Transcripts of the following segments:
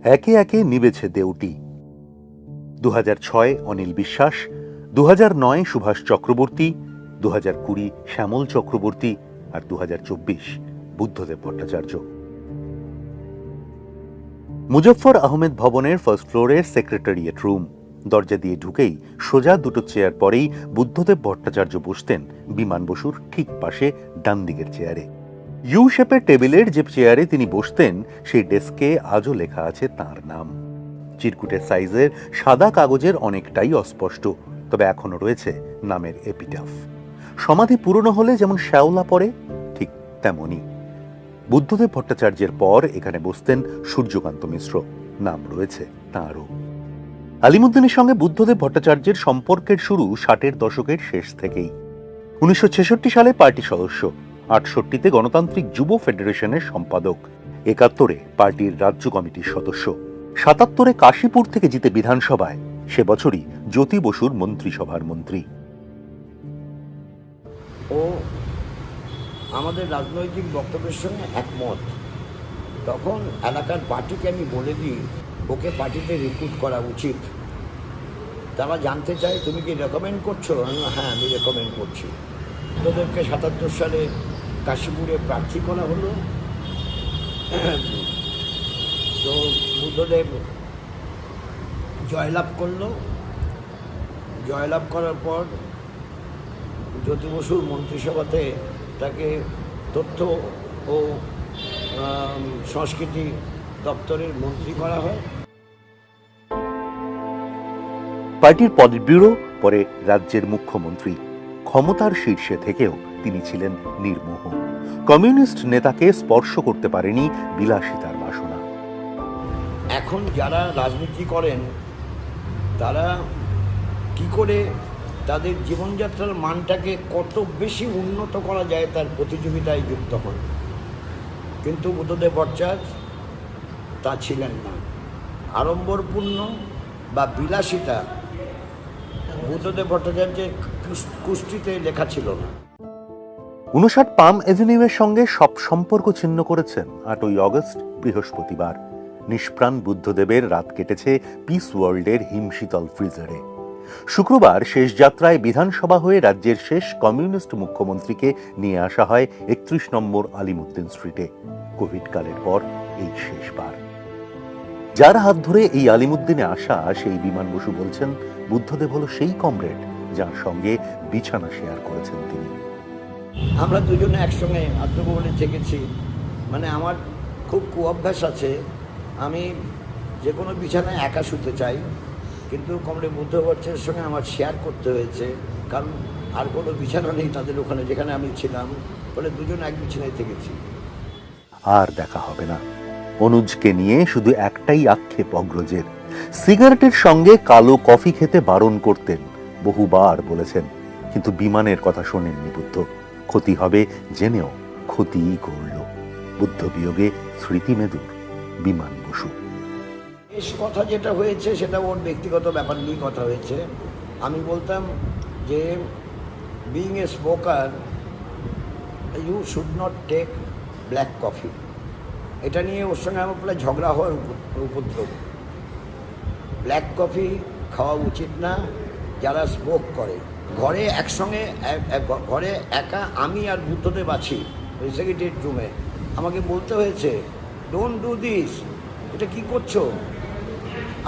একে একে নিবেছে দেউটি। 2006 অনিল বিশ্বাস, 2009 সুভাষ চক্রবর্তী, 2020 শ্যামল চক্রবর্তী আর 2024 বুদ্ধদেব ভট্টাচার্য। মুজফফর আহমেদ ভবনের ফার্স্ট ফ্লোরের সেক্রেটারিয়েট রুম। দরজা দিয়ে ঢুকেই সোজা দুটো চেয়ার পরেই বুদ্ধদেব ভট্টাচার্য বসতেন বিমান বসুর ঠিক পাশে ডান দিকের চেয়ারে। ইউ শেপের টেবিলের যে চেয়ারে তিনি বসতেন সেই ডেস্কে আজও লেখা আছে তাঁর নাম। চিরকুটের সাইজের সাদা কাগজের অনেকটাই অস্পষ্ট, তবে এখনো রয়েছে নামের এপিটাফ। সমাধি পুরনো হলে যেমন শ্যাওলা পড়ে, ঠিক তেমনই বুদ্ধদেব ভট্টাচার্যের পর এখানে বসতেন সূর্যকান্ত মিশ্র, নাম রয়েছে তাঁরও। আলিমুদ্দিনের সঙ্গে বুদ্ধদেব ভট্টাচার্যের সম্পর্কের শুরু 60-এর দশকের শেষ থেকেই। 1966 সালে পার্টি সদস্য, 68-তে গণতান্ত্রিক যুব ফেডারেশনের সম্পাদক, 71-এ পার্টির রাজ্য কমিটির সদস্য, 77-এ কাশীপুর থেকে জিতে বিধানসভায়, সে বছরই জ্যোতি বসুর মন্ত্রিসভার মন্ত্রী। ও আমাদের রাজনৈতিক বক্তব্যের সঙ্গে একমত। তখন এলাকার পার্টিকে আমি বলে দিই ওকে পার্টিতে রিক্রুট করা উচিত। তারা জানতে চায় তুমি কি রেকমেন্ড করছো? হ্যাঁ, আমি রেকমেন্ড করছি। বুদ্ধদেবকে 77 সালে কাশীপুরে প্রার্থী করা হলো। তো বুদ্ধদেব জয়লাভ করলো। জয়লাভ করার পর জ্যোতি বসুর মন্ত্রিসভাতে তাকে তথ্য ও সংস্কৃতি দপ্তরের মন্ত্রী করা হয়। পার্টির পলিট ব্যুরো, পরে রাজ্যের মুখ্যমন্ত্রী। ক্ষমতার শীর্ষে থেকেও তিনি ছিলেন নির্মোহ। কমিউনিস্ট নেতাকে স্পর্শ করতে পারেনি বিলাসিতার বাসনা। এখন যারা রাজনীতি করেন তারা কি করে তাদের জীবনযাত্রার মানটাকে কত বেশি উন্নত করা যায় তার প্রতিযোগিতায় যুক্ত হন, কিন্তু বুদ্ধদেব ভট্টাচার্য তা ছিলেন না। আড়ম্বরপূর্ণ বা বিলাসিতা বুদ্ধদেব ভট্টাচার্যের কুষ্টিতে লেখা ছিল না। 59 পাম এভিনিউয়ের সঙ্গে সব সম্পর্ক ছিন্ন করেছেন 8ই অগস্ট বৃহস্পতিবার। নিষ্প্রাণ বুদ্ধদেবের রাত কেটেছে পিস ওয়ার্ল্ডের হিমশীতল ফ্রিজারে। শুক্রবার শেষ যাত্রায় বিধানসভা হয়ে রাজ্যের শেষ কমিউনিস্ট মুখ্যমন্ত্রীকে নিয়ে আসা হয় 31 নম্বর আলিমুদ্দিন স্ট্রিটে। কোভিড কালের পর এই শেষবার। যার হাত ধরে এই আলিমুদ্দিনে আসা সেই বিমান বসু বলছেন, বুদ্ধদেব হলো সেই কমরেড যার সঙ্গে বিছানা শেয়ার করেছেন তিনি। আমরা দুজনে একসঙ্গে আত্মগোপনে থেকেছি। মানে আমার খুব কুঅভ্যাস আছে, আমি যে কোনো বিছানায় একা শুতে চাই, কিন্তু কমরেড বুদ্ধদেব ভট্টাচার্যের সঙ্গে আমার শেয়ার করতে হয়েছে, কারণ আর কোনো বিছানা নেই তাদের ওখানে যেখানে আমি ছিলাম, ফলে দুজন এক বিছানায় থেকেছি। আর দেখা হবে না। অনুজকে নিয়ে শুধু একটাই আক্ষেপ অগ্রজের, সিগারেটের সঙ্গে কালো কফি খেতে বারণ করতেন, বহুবার বলেছেন, কিন্তু বিমানের কথা শোনেননি বুদ্ধ। ক্ষতি হবে জেনেও ক্ষতিই করল। বুদ্ধ বিয়োগে স্মৃতি মেদুর বিমান বসু। শেষ কথা যেটা হয়েছে সেটা ওর ব্যক্তিগত ব্যাপার নিয়ে কথা হয়েছে। আমি বলতাম যে being a smoker you should not take black coffee. এটা নিয়ে ওর সঙ্গে আমার প্রায় ঝগড়া হওয়ার উপদ্রব। ব্ল্যাক কফি খাওয়া উচিত না যারা স্মোক করে। ঘরে একসঙ্গে ঘরে একা আমি আর বুদ্ধদেব আছি ওই সেক্রেটারিয়েট রুমে। আমাকে বলতে হয়েছে ডোন্ট ডু দিস, এটা কী করছো?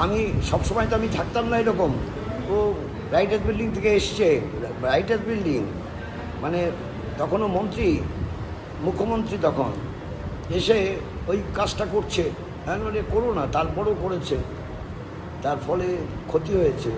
আমি সবসময় তো আমি থাকতাম না এরকম। ও রাইটার্স বিল্ডিং থেকে এসছে, রাইটার্স বিল্ডিং মানে তখনও মন্ত্রী, মুখ্যমন্ত্রী তখন, এসে ওই কাজটা করছে। হ্যাঁ, মানে করো না, তারপরেও করেছে, তার ফলে ক্ষতি হয়েছে।